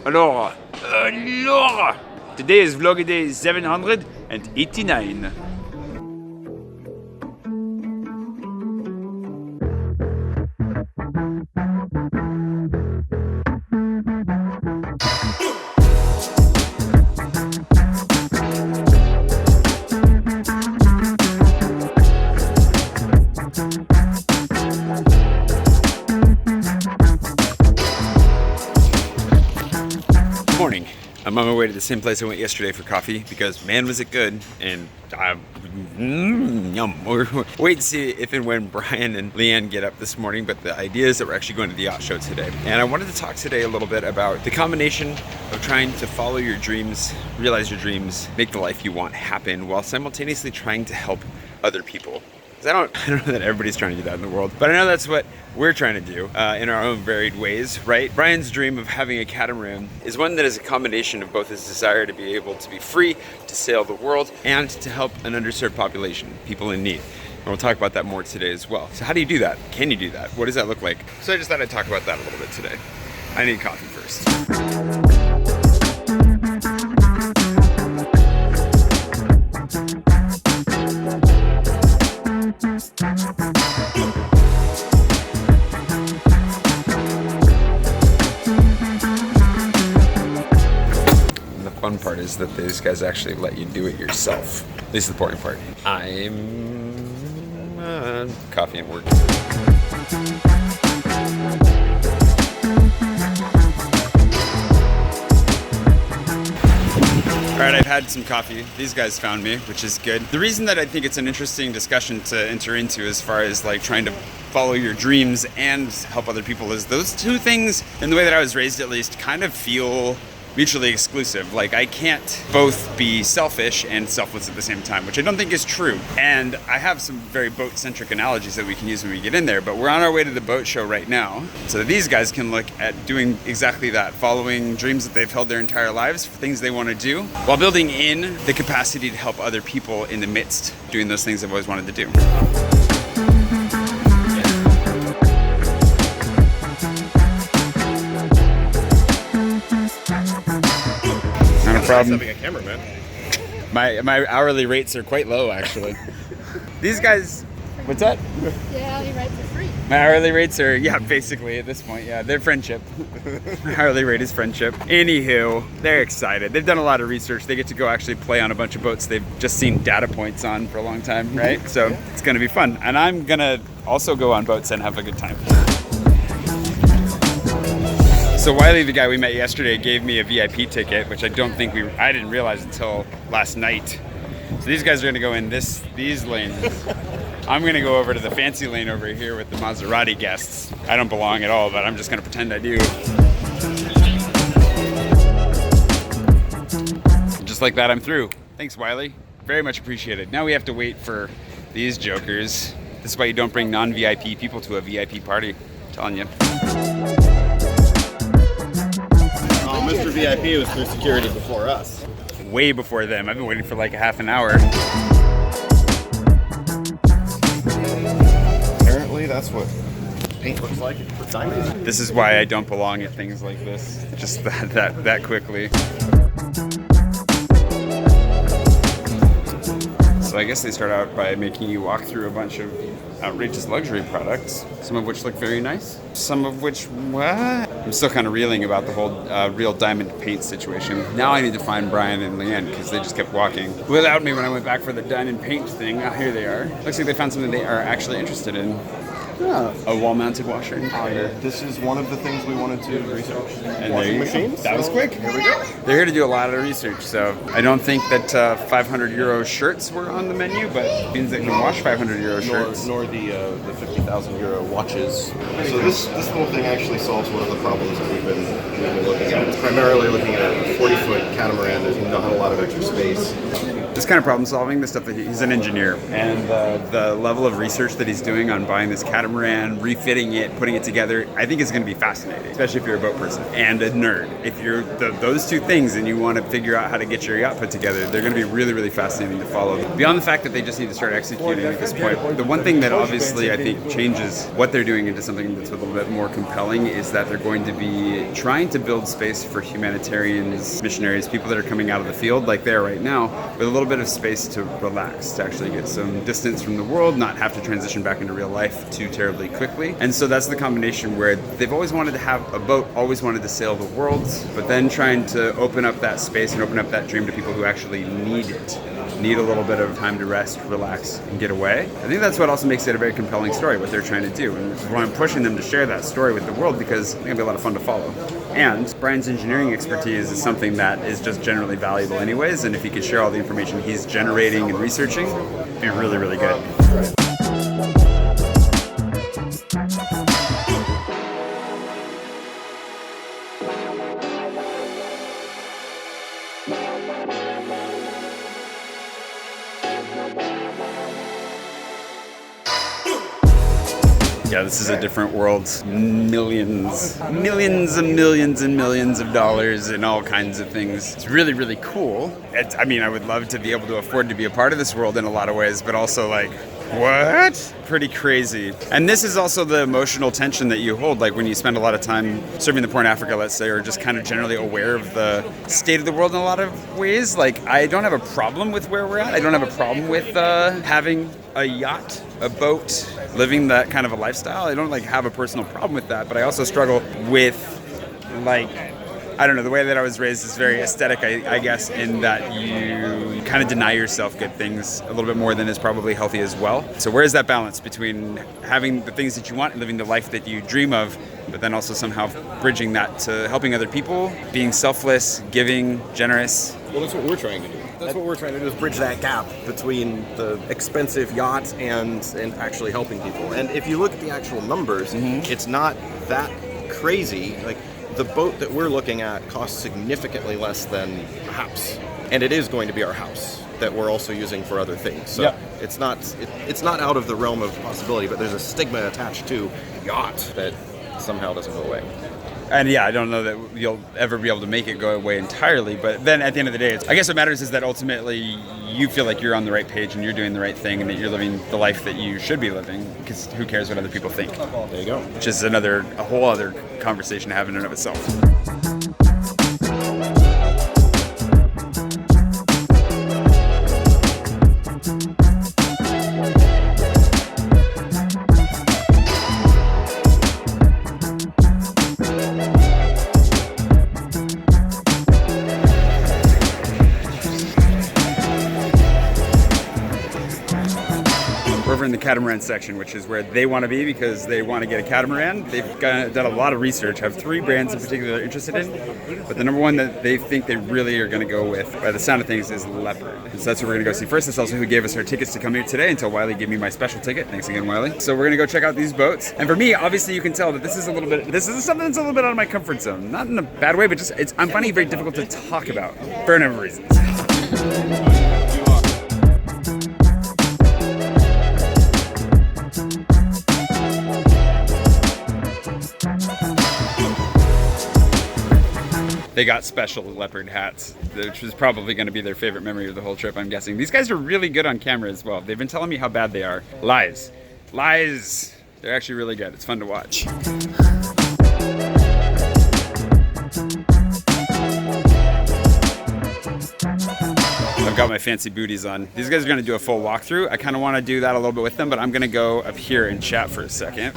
Alors, today is vlog day 789. Morning. I'm on my way to the same place I went yesterday for coffee because man was it good, and yum. We're wait to see if and when Brian and Leanne get up this morning, but the idea is that we're actually going to the yacht show today. And I wanted to talk today a little bit about the combination of trying to follow your dreams, realize your dreams, make the life you want happen while simultaneously trying to help other people. I don't know that everybody's trying to do that in the world, but I know that's what we're trying to do in our own varied ways, right? Brian's dream of having a catamaran is one that is a combination of both his desire to be able to be free to sail the world and to help an underserved population, people in need. And we'll talk about that more today as well. So how do you do that? Can you do that? What does that look like? So I just thought I'd talk about that a little bit today. I need coffee first. Fun part is that these guys actually let you do it yourself. At least the boring part. I'm coffee and work. All right, I've had some coffee. These guys found me, which is good. The reason that I think it's an interesting discussion to enter into as far as like trying to follow your dreams and help other people is those two things, in the way that I was raised at least, kind of feel mutually exclusive. Like I can't both be selfish and selfless at the same time, which I don't think is true. And I have some very boat-centric analogies that we can use when we get in there, but we're on our way to the boat show right now. So these guys can look at doing exactly that, following dreams that they've held their entire lives, for things they want to do, while building in the capacity to help other people in the midst, doing those things they've always wanted to do. Problem. Having a cameraman. My hourly rates are quite low, actually. These guys, what's that? Yeah, hourly rates are free. My hourly rates are, yeah, basically at this point, yeah, they're friendship. My hourly rate is friendship. Anywho, they're excited. They've done a lot of research. They get to go actually play on a bunch of boats they've just seen data points on for a long time, right? So it's gonna be fun. And I'm gonna also go on boats and have a good time. So Wiley, the guy we met yesterday, gave me a VIP ticket, which I didn't realize until last night. So these guys are gonna go in these lanes. I'm gonna go over to the fancy lane over here with the Maserati guests. I don't belong at all, but I'm just gonna pretend I do. Just like that, I'm through. Thanks, Wiley. Very much appreciated. Now we have to wait for these jokers. This is why you don't bring non-VIP people to a VIP party. I'm telling you. Mr. VIP was through security before us. Way before them. I've been waiting for like a half an hour. Apparently that's what paint looks like for diamonds. This is why I don't belong at things like this. Just that quickly. So I guess they start out by making you walk through a bunch of outrageous luxury products, some of which look very nice, some of which, what? I'm still kind of reeling about the whole real diamond paint situation. Now I need to find Brian and Leanne because they just kept walking without me when I went back for the diamond paint thing. Oh, here they are. Looks like they found something they are actually interested in. Yeah. A wall-mounted washer and dryer. This is one of the things we wanted to research. And washing machines. That was quick. Here we go. They're here to do a lot of research, so I don't think that 500 euro shirts were on the menu, but it means they can wash 500 euro shirts. Nor the 50,000 euro watches. So this little thing actually solves one of the problems that we've been looking at. It's primarily looking at a 40-foot catamaran. There's not a lot of extra space. This just kind of problem solving, the stuff that he's an engineer, and the level of research that he's doing on buying this catamaran, refitting it, putting it together, I think is going to be fascinating, especially if you're a boat person and a nerd. If you're those two things and you want to figure out how to get your yacht put together, they're going to be really, really fascinating to follow. Beyond the fact that they just need to start executing at this point, the one thing that obviously I think changes what they're doing into something that's a little bit more compelling is that they're going to be trying to build space for humanitarians, missionaries, people that are coming out of the field like they are right now, with a little bit of space to relax, to actually get some distance from the world, not have to transition back into real life too terribly quickly. And so that's the combination where they've always wanted to have a boat, always wanted to sail the world, but then trying to open up that space and open up that dream to people who actually need it, need a little bit of time to rest, relax, and get away. I think that's what also makes it a very compelling story, what they're trying to do. And why I'm pushing them to share that story with the world, because it's going to be a lot of fun to follow. And Brian's engineering expertise is something that is just generally valuable anyways, and if he could share all the information he's generating and researching, it'd be really, really good. Yeah, this is a different world. Millions and millions of dollars and all kinds of things. It's really, really cool. I mean, I would love to be able to afford to be a part of this world in a lot of ways, but also like, what? Pretty crazy. And this is also the emotional tension that you hold, like when you spend a lot of time serving the poor in Africa, let's say, or just kind of generally aware of the state of the world in a lot of ways. Like, I don't have a problem with where we're at. I don't have a problem with having a yacht, a boat, living that kind of a lifestyle. I don't have a personal problem with that, but I also struggle with I don't know, the way that I was raised is very aesthetic, I guess, in that you kind of deny yourself good things a little bit more than is probably healthy as well. So where is that balance between having the things that you want and living the life that you dream of, but then also somehow bridging that to helping other people, being selfless, giving, generous? Well, that's what we're trying to do. That's what we're trying to do, is bridge that gap between the expensive yacht and actually helping people. And if you look at the actual numbers, it's not that crazy. Like, the boat that we're looking at costs significantly less than a house. And it is going to be our house that we're also using for other things. So it's not out of the realm of possibility, but there's a stigma attached to yacht that somehow doesn't go away. And yeah, I don't know that you'll ever be able to make it go away entirely, but then at the end of the day, I guess what matters is that ultimately you feel like you're on the right page and you're doing the right thing and that you're living the life that you should be living, because who cares what other people think? There you go. Which is a whole other conversation to have in and of itself. Over in the catamaran section, which is where they want to be because they want to get a catamaran. They've done a lot of research, have 3 brands in particular they're interested in, but the number one that they think they really are going to go with, by the sound of things, is Leopard. And so that's what we're going to go see first. That's also who gave us our tickets to come here today until Wiley gave me my special ticket. Thanks again, Wiley. So we're going to go check out these boats. And for me, obviously you can tell that this is something that's a little bit out of my comfort zone. Not in a bad way, but just I'm finding it very difficult to talk about for a number of reasons. They got special Leopard hats, which was probably going to be their favorite memory of the whole trip, I'm guessing. These guys are really good on camera as well. They've been telling me how bad they are. Lies. Lies. They're actually really good. It's fun to watch. I've got my fancy booties on. These guys are going to do a full walkthrough. I kind of want to do that a little bit with them, but I'm going to go up here and chat for a second.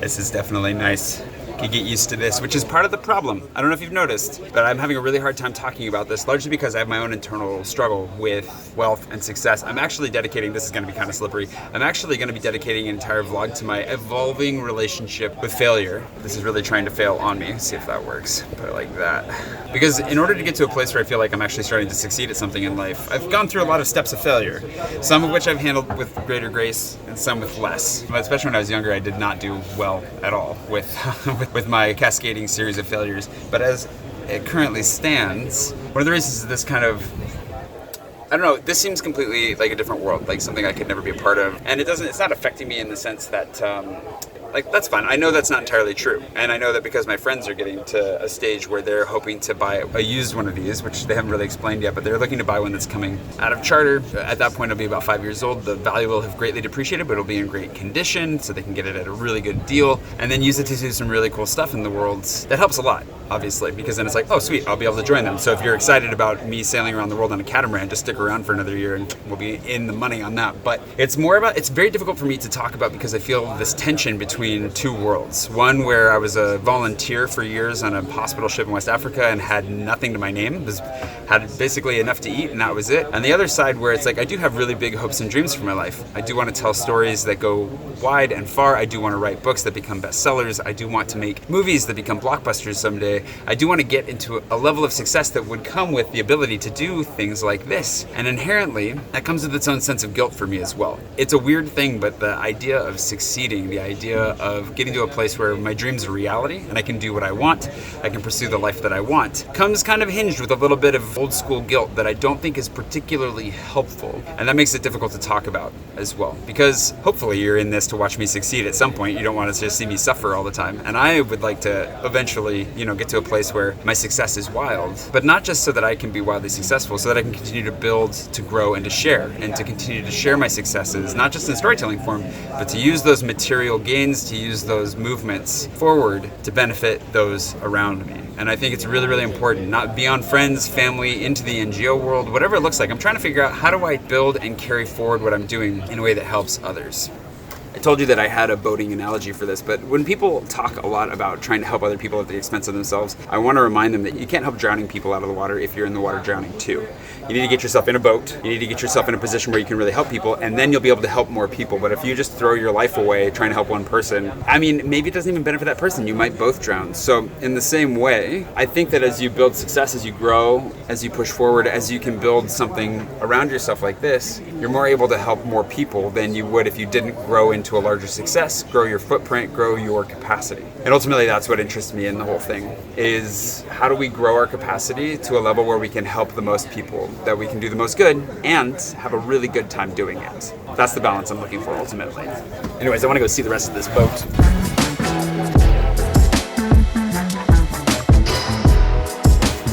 This is definitely nice. can get used to this, which is part of the problem. I don't know if you've noticed, but I'm having a really hard time talking about this, largely because I have my own internal struggle with wealth and success. I'm actually dedicating, this is going to be kind of slippery, I'm actually going to be dedicating an entire vlog to my evolving relationship with failure. This is really trying to fail on me. See if that works. Put it like that. Because in order to get to a place where I feel like I'm actually starting to succeed at something in life, I've gone through a lot of steps of failure, some of which I've handled with greater grace and some with less. But especially when I was younger, I did not do well at all with, with my cascading series of failures. But as it currently stands, one of the reasons is this kind of, I don't know, this seems completely like a different world, like something I could never be a part of. And it's not affecting me in the sense that, like, that's fine. I know that's not entirely true. And I know that because my friends are getting to a stage where they're hoping to buy a used one of these, which they haven't really explained yet, but they're looking to buy one that's coming out of charter. At that point, it'll be about 5 years old. The value will have greatly depreciated, but it'll be in great condition, so they can get it at a really good deal, and then use it to do some really cool stuff in the world. That helps a lot, obviously, because then it's like, oh, sweet, I'll be able to join them. So if you're excited about me sailing around the world on a catamaran, just stick around for another year and we'll be in the money on that. But it's very difficult for me to talk about because I feel this tension between two worlds. One where I was a volunteer for years on a hospital ship in West Africa and had nothing to my name, had basically enough to eat and that was it. And the other side where it's like I do have really big hopes and dreams for my life. I do want to tell stories that go wide and far. I do want to write books that become bestsellers. I do want to make movies that become blockbusters someday. I do want to get into a level of success that would come with the ability to do things like this. And inherently, that comes with its own sense of guilt for me as well. It's a weird thing, but the idea of succeeding, the idea of getting to a place where my dreams are reality and I can do what I want, I can pursue the life that I want, comes kind of hinged with a little bit of old school guilt that I don't think is particularly helpful. And that makes it difficult to talk about as well. Because hopefully you're in this to watch me succeed at some point. You don't want to just see me suffer all the time. And I would like to eventually, get to a place where my success is wild, but not just so that I can be wildly successful, so that I can continue to build, to grow, and to share, and to continue to share my successes, not just in storytelling form, but to use those material gains, to use those movements forward to benefit those around me. And I think it's really, really important, not beyond friends, family, into the NGO world, whatever it looks like. I'm trying to figure out how do I build and carry forward what I'm doing in a way that helps others. I told you that I had a boating analogy for this, but when people talk a lot about trying to help other people at the expense of themselves, I want to remind them that you can't help drowning people out of the water if you're in the water drowning too. You need to get yourself in a boat, you need to get yourself in a position where you can really help people, and then you'll be able to help more people. But if you just throw your life away trying to help one person, maybe it doesn't even benefit that person. You might both drown. So in the same way, I think that as you build success, as you grow, as you push forward, as you can build something around yourself like this, you're more able to help more people than you would if you didn't grow into a larger success, grow your footprint, grow your capacity. And ultimately that's what interests me in the whole thing, is how do we grow our capacity to a level where we can help the most people, that we can do the most good, and have a really good time doing it. That's the balance I'm looking for ultimately. Anyways, I want to go see the rest of this boat.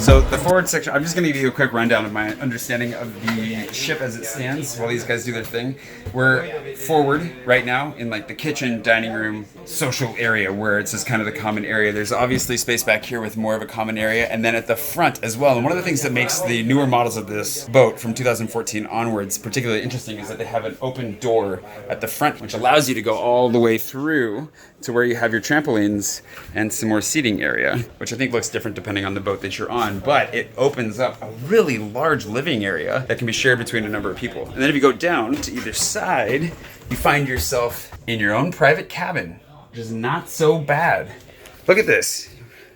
So the forward section, I'm just going to give you a quick rundown of my understanding of the ship as it stands while these guys do their thing. We're forward right now in like the kitchen, dining room, social area where it's just kind of the common area. There's obviously space back here with more of a common area, and then at the front as well. And one of the things that makes the newer models of this boat from 2014 onwards particularly interesting is that they have an open door at the front, which allows you to go all the way through to where you have your trampolines and some more seating area, which I think looks different depending on the boat that you're on. But it opens up a really large living area that can be shared between a number of people. And then if you go down to either side, you find yourself in your own private cabin, which is not so bad. Look at this.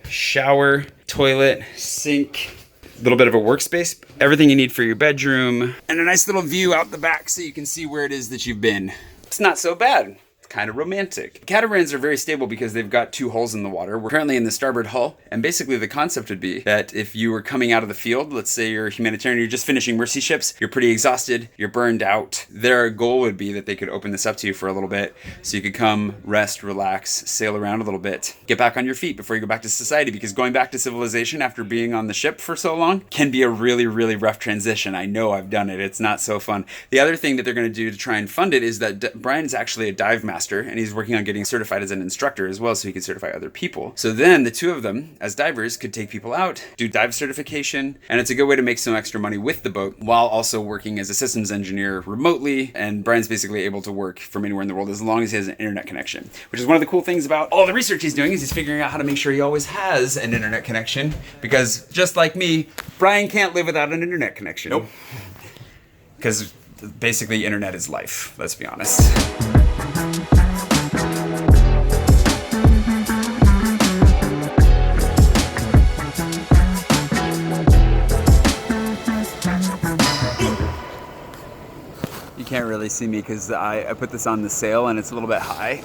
Shower, toilet, sink, a little bit of a workspace, everything you need for your bedroom, and a nice little view out the back so you can see where it is that you've been. It's not so bad. Kind of romantic. Catamarans are very stable because they've got two hulls in the water. We're currently in the starboard hull, and basically the concept would be that if you were coming out of the field, let's say you're a humanitarian, you're just finishing mercy ships, you're pretty exhausted, you're burned out, their goal would be that they could open this up to you for a little bit so you could come, rest, relax, sail around a little bit, get back on your feet before you go back to society, because going back to civilization after being on the ship for so long can be a really, really rough transition. I know, I've done it. It's not so fun. The other thing that they're going to do to try and fund it is that Brian's actually a dive master. master, and he's working on getting certified as an instructor as well so he can certify other people. So then the two of them, as divers, could take people out, do dive certification, and it's a good way to make some extra money with the boat while also working as a systems engineer remotely. And Brian's basically able to work from anywhere in the world as long as he has an internet connection, which is one of the cool things about all the research he's doing is he's figuring out how to make sure he always has an internet connection, because just like me, Brian can't live without an internet connection. Nope. Because basically internet is life, let's be honest. You can't really see me because I put this on the sail and it's a little bit high.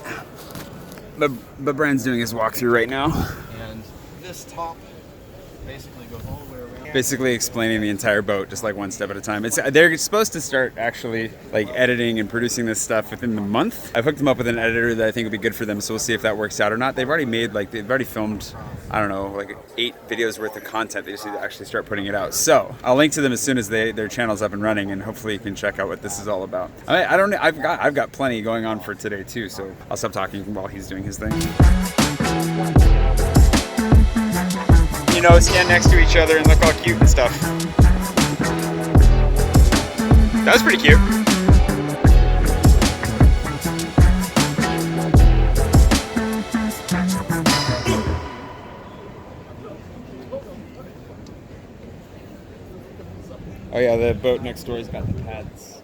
But Brian's doing his walkthrough right now. And this top basically goes all the way around. Basically explaining the entire boat just like one step at a time. They're supposed to start actually like editing and producing this stuff within the month. I've hooked them up with an editor that I think will be good for them, so we'll see if that works out or not. They've already filmed, I don't know, like 8 videos worth of content. They just need to actually start putting it out. So I'll link to them as soon as their channel's up and running, and hopefully you can check out what this is all about. I don't know, I've got plenty going on for today too, so I'll stop talking while he's doing his thing. You know, stand next to each other and look all cute and stuff. That was pretty cute. Oh yeah, the boat next door has got the pads.